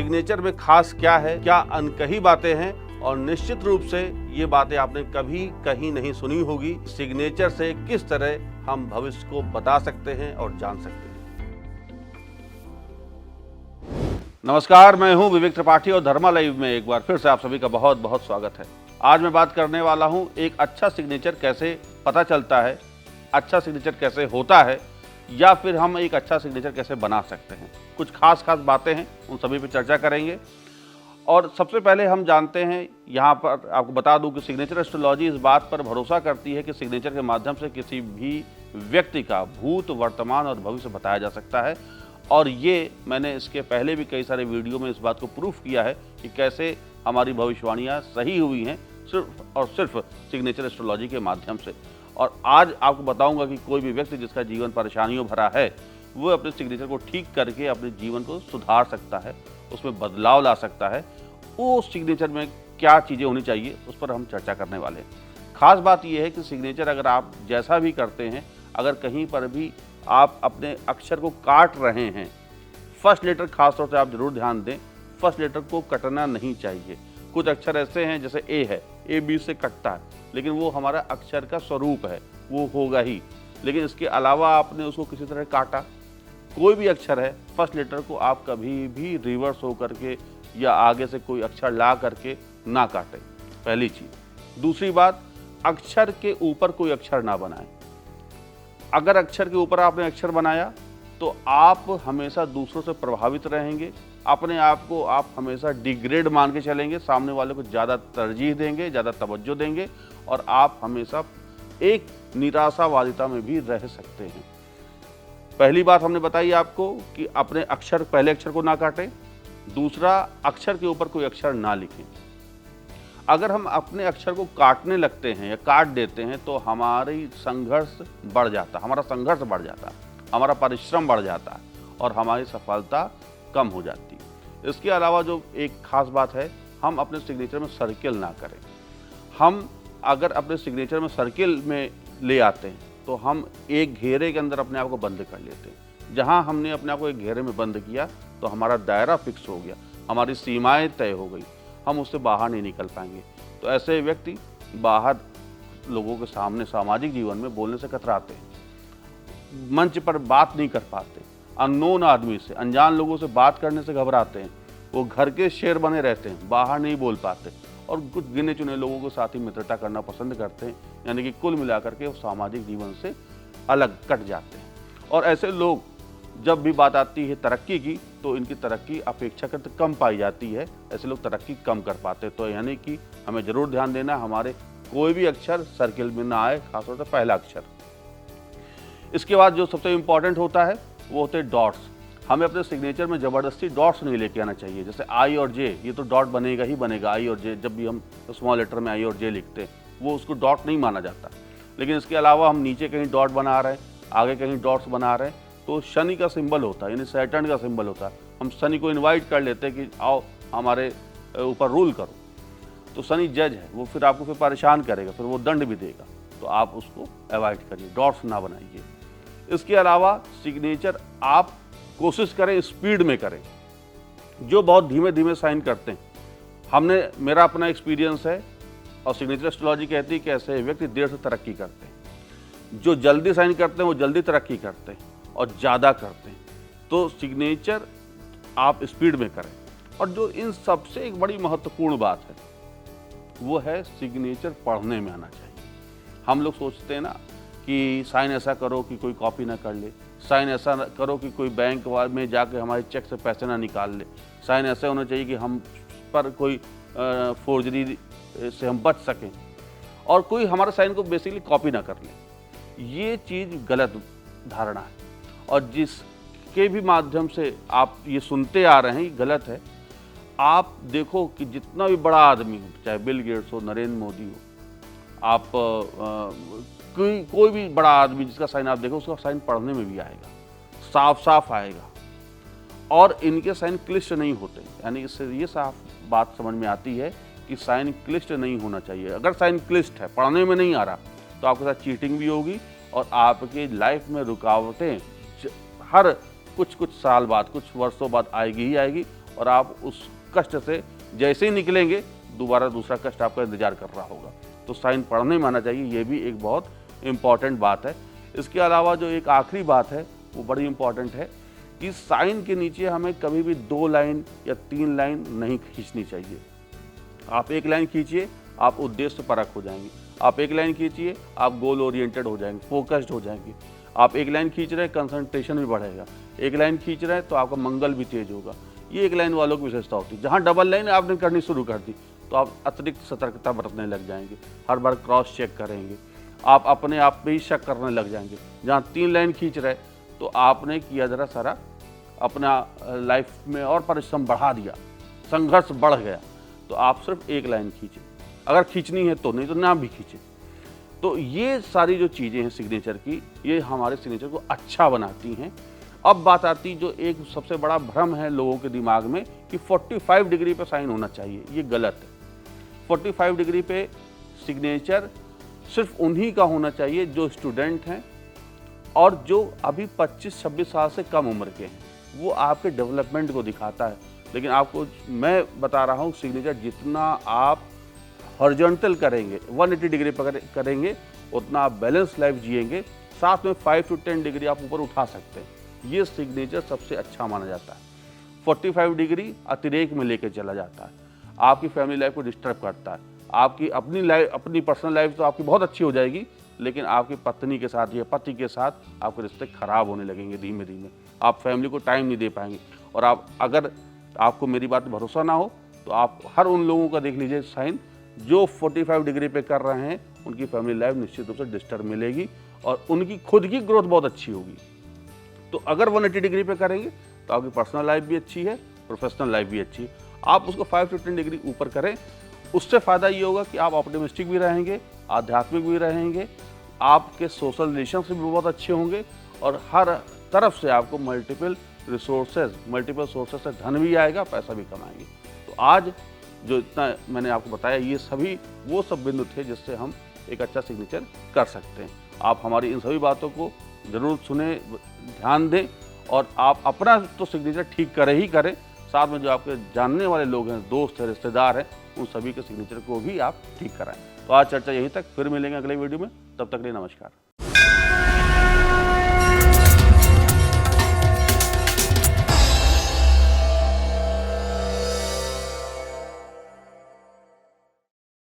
Signature में खास क्या है, क्या अनकही बातें हैं, और निश्चित रूप से ये बातें आपने कभी कहीं नहीं सुनी होगी। सिग्नेचर से किस तरह हम भविष्य को बता सकते हैं और जान सकते हैं। नमस्कार, मैं हूं विवेक त्रिपाठी और धर्मा लाइव में एक बार फिर से आप सभी का बहुत बहुत स्वागत है। आज मैं बात करने वाला हूं एक अच्छा सिग्नेचर कैसे पता चलता है, अच्छा सिग्नेचर कैसे होता है, या फिर हम एक अच्छा सिग्नेचर कैसे बना सकते हैं। कुछ खास बातें हैं, उन सभी पर चर्चा करेंगे। और सबसे पहले हम जानते हैं, यहाँ पर आपको बता दूं कि सिग्नेचर एस्ट्रोलॉजी इस बात पर भरोसा करती है कि सिग्नेचर के माध्यम से किसी भी व्यक्ति का भूत, वर्तमान और भविष्य बताया जा सकता है। और ये मैंने इसके पहले भी कई सारे वीडियो में इस बात को प्रूफ किया है कि कैसे हमारी भविष्यवाणियाँ सही हुई हैं सिर्फ और सिर्फ सिग्नेचर एस्ट्रोलॉजी के माध्यम से। और आज आपको बताऊंगा कि कोई भी व्यक्ति जिसका जीवन परेशानियों भरा है, वो अपने सिग्नेचर को ठीक करके अपने जीवन को सुधार सकता है, उसमें बदलाव ला सकता है। वो सिग्नेचर में क्या चीज़ें होनी चाहिए, उस पर हम चर्चा करने वाले हैं। खास बात यह है कि सिग्नेचर अगर आप जैसा भी करते हैं, अगर कहीं पर भी आप अपने अक्षर को काट रहे हैं, फर्स्ट लेटर खास तौर से आप जरूर ध्यान दें, फर्स्ट लेटर को कटना नहीं चाहिए। कुछ अक्षर ऐसे हैं, जैसे ए है, ए बी से कटता है, लेकिन वो हमारा अक्षर का स्वरूप है, वो होगा ही। लेकिन इसके अलावा आपने उसको किसी तरह काटा, कोई भी अक्षर है, फर्स्ट लेटर को आप कभी भी रिवर्स हो करके या आगे से कोई अक्षर ला करके ना काटें, पहली चीज़। दूसरी बात, अक्षर के ऊपर कोई अक्षर ना बनाएं। अगर अक्षर के ऊपर आपने अक्षर बनाया तो आप हमेशा दूसरों से प्रभावित रहेंगे, अपने आप को आप हमेशा डिग्रेड मान के चलेंगे, सामने वाले को ज़्यादा तरजीह देंगे, ज़्यादा तवज्जो देंगे, और आप हमेशा एक निराशावादिता में भी रह सकते हैं। पहली बात हमने बताई आपको कि अपने अक्षर, पहले अक्षर को ना काटें। दूसरा, अक्षर के ऊपर कोई अक्षर ना लिखें। अगर हम अपने अक्षर को काटने लगते हैं या काट देते हैं तो हमारी संघर्ष बढ़ जाता है, हमारा संघर्ष बढ़ जाता है, हमारा परिश्रम बढ़ जाता है और हमारी सफलता कम हो जाती है। इसके अलावा जो एक खास बात है, हम अपने सिग्नेचर में सर्किल ना करें। हम अगर अपने सिग्नेचर में सर्किल में ले आते हैं तो हम एक घेरे के अंदर अपने आप को बंद कर लेते हैं। जहाँ हमने अपने आप को एक घेरे में बंद किया तो हमारा दायरा फिक्स हो गया, हमारी सीमाएं तय हो गई, हम उससे बाहर नहीं निकल पाएंगे। तो ऐसे व्यक्ति बाहर लोगों के सामने सामाजिक जीवन में बोलने से कतराते हैं, मंच पर बात नहीं कर पाते, अननोन आदमी से, अनजान लोगों से बात करने से घबराते हैं, वो घर के शेर बने रहते हैं, बाहर नहीं बोल पाते, और कुछ गिने चुने लोगों के साथ ही मित्रता करना पसंद करते हैं। यानी कि कुल मिलाकर के वो सामाजिक जीवन से अलग कट जाते हैं। और ऐसे लोग जब भी बात आती है तरक्की की, तो इनकी तरक्की अपेक्षाकृत कम पाई जाती है। ऐसे लोग तरक्की कम कर पाते हैं। तो यानी कि हमें ज़रूर ध्यान देना, हमारे कोई भी अक्षर सर्किल में ना आए, खासतौर से पहला अक्षर। इसके बाद जो सबसे इम्पॉर्टेंट होता है वो होते हैं डॉट्स। हमें अपने सिग्नेचर में ज़बरदस्ती डॉट्स नहीं लेके आना चाहिए। जैसे आई और जे, ये तो डॉट बनेगा ही बनेगा, आई और जे। जब भी हम स्मॉल लेटर में आई और जे लिखते हैं, वो उसको डॉट नहीं माना जाता। लेकिन इसके अलावा हम नीचे कहीं डॉट बना रहे हैं, आगे कहीं डॉट्स बना रहे हैं, तो शनि का सिंबल होता है, यानी सैटर्न का सिंबल होता है। हम शनि को इनवाइट कर लेते हैं कि आओ हमारे ऊपर रूल करो। तो शनि जज है, वो फिर आपको फिर परेशान करेगा, फिर वो दंड भी देगा। तो आप उसको अवॉइड करिए, डॉट्स ना बनाइए। इसके अलावा सिग्नेचर आप कोशिश करें स्पीड में करें। जो बहुत धीमे धीमे साइन करते हैं, मेरा अपना एक्सपीरियंस है, और सिग्नेचर एस्ट्रोलॉजी कहती है कि ऐसे व्यक्ति देर से तरक्की करते हैं। जो जल्दी साइन करते हैं वो जल्दी तरक्की करते हैं और ज़्यादा करते हैं। तो सिग्नेचर आप स्पीड में करें। और जो इन सबसे एक बड़ी महत्वपूर्ण बात है, वो है सिग्नेचर पढ़ने में आना चाहिए। हम लोग सोचते हैं ना कि साइन ऐसा करो कि कोई कॉपी ना कर ले, साइन ऐसा करो कि कोई बैंक में जाके हमारे चेक से पैसे ना निकाल ले, साइन ऐसे होना चाहिए कि हम पर कोई फोर्जरी से हम बच सकें, और कोई हमारे साइन को बेसिकली कॉपी ना कर ले। ये चीज़ गलत धारणा है, और जिसके भी माध्यम से आप ये सुनते आ रहे हैं, ये गलत है। आप देखो कि जितना भी बड़ा आदमी हो, चाहे बिल गेट्स हो, नरेंद्र मोदी हो, आप कोई भी बड़ा आदमी जिसका साइन आप देखो, उसका साइन पढ़ने में भी आएगा, साफ साफ आएगा, और इनके साइन क्लिष्ट नहीं होते। यानी इससे ये साफ बात समझ में आती है कि साइन क्लिष्ट नहीं होना चाहिए। अगर साइन क्लिष्ट है, पढ़ने में नहीं आ रहा, तो आपके साथ चीटिंग भी होगी, और आपकी लाइफ में रुकावटें हर कुछ साल बाद, कुछ वर्षों बाद आएगी ही आएगी, और आप उस कष्ट से जैसे ही निकलेंगे दोबारा दूसरा कष्ट आपका इंतजार कर रहा होगा। तो साइन पढ़ने में आना चाहिए, ये भी एक बहुत इम्पॉर्टेंट बात है। इसके अलावा जो एक आखिरी बात है वो बड़ी इम्पॉर्टेंट है कि साइन के नीचे हमें कभी भी 2 लाइन या 3 लाइन नहीं खींचनी चाहिए। आप एक लाइन खींचिए, आप उद्देश्य परक हो जाएंगे। आप एक लाइन खींचिए, आप गोल ओरिएंटेड हो जाएंगे, फोकस्ड हो जाएंगे। आप एक लाइन खींच रहे हैं, कंसंट्रेशन भी बढ़ेगा। एक लाइन खींच रहे हैं तो आपका मंगल भी तेज होगा। ये एक लाइन वालों की विशेषता होती है। जहाँ डबल लाइन आपने करनी शुरू कर दी तो आप अतिरिक्त सतर्कता बरतने लग जाएंगे, हर बार क्रॉस चेक करेंगे, आप अपने आप पे ही शक करने लग जाएंगे। जहाँ 3 लाइन खींच रहे तो आपने किया जरा सारा अपना लाइफ में और परिश्रम बढ़ा दिया, संघर्ष बढ़ गया। तो आप सिर्फ एक लाइन खींचें, अगर खींचनी है तो, नहीं तो ना भी खींचें। तो ये सारी जो चीज़ें हैं सिग्नेचर की, ये हमारे सिग्नेचर को अच्छा बनाती हैं। अब बात आती जो एक सबसे बड़ा भ्रम है लोगों के दिमाग में कि 45 डिग्री पे साइन होना चाहिए। ये गलत है। 45 डिग्री पे सिग्नेचर सिर्फ उन्हीं का होना चाहिए जो स्टूडेंट हैं और जो अभी 25-26 साल से कम उम्र के हैं। वो आपके डेवलपमेंट को दिखाता है। लेकिन आपको मैं बता रहा हूँ, सिग्नेचर जितना आप हॉरिजॉन्टल करेंगे, 180 डिग्री पर करेंगे, उतना आप बैलेंस लाइफ जिएंगे। साथ में 5 to 10 डिग्री आप ऊपर उठा सकते हैं। ये सिग्नेचर सबसे अच्छा माना जाता है। 45 डिग्री अतिरेक में लेकर चला जाता है, आपकी फैमिली लाइफ को डिस्टर्ब करता है। आपकी अपनी लाइफ, अपनी पर्सनल लाइफ तो आपकी बहुत अच्छी हो जाएगी, लेकिन आपकी पत्नी के साथ या पति के साथ आपके रिश्ते खराब होने लगेंगे धीमे धीमे। आप फैमिली को टाइम नहीं दे पाएंगे। और आप अगर आपको मेरी बात पर भरोसा ना हो तो आप हर उन लोगों का देख लीजिए साइन जो 45 डिग्री पे कर रहे हैं, उनकी फैमिली लाइफ निश्चित रूप से डिस्टर्ब मिलेगी और उनकी खुद की ग्रोथ बहुत अच्छी होगी। तो अगर 180 डिग्री पे करेंगे तो आपकी पर्सनल लाइफ भी अच्छी है, प्रोफेशनल लाइफ भी अच्छी है। आप उसको 5 to 10 डिग्री ऊपर करें, उससे फ़ायदा ये होगा कि आप ऑप्टिमिस्टिक भी रहेंगे, आध्यात्मिक भी रहेंगे, आपके सोशल रिलेशनशिप भी बहुत अच्छे होंगे और हर तरफ से आपको मल्टीपल सोर्सेज से धन भी आएगा, पैसा भी कमाएंगे। तो आज जो इतना मैंने आपको बताया, ये सभी वो सब बिंदु थे जिससे हम एक अच्छा सिग्नेचर कर सकते हैं। आप हमारी इन सभी बातों को ज़रूर सुने, ध्यान दें और आप अपना तो सिग्नेचर ठीक करें ही करें, साथ में जो आपके जानने वाले लोग हैं, दोस्त हैं, रिश्तेदार हैं, उन सभी के सिग्नेचर को भी आप ठीक कराएं। तो आज चर्चा यहीं तक, फिर मिलेंगे अगले वीडियो में। तब तक के लिए नमस्कार।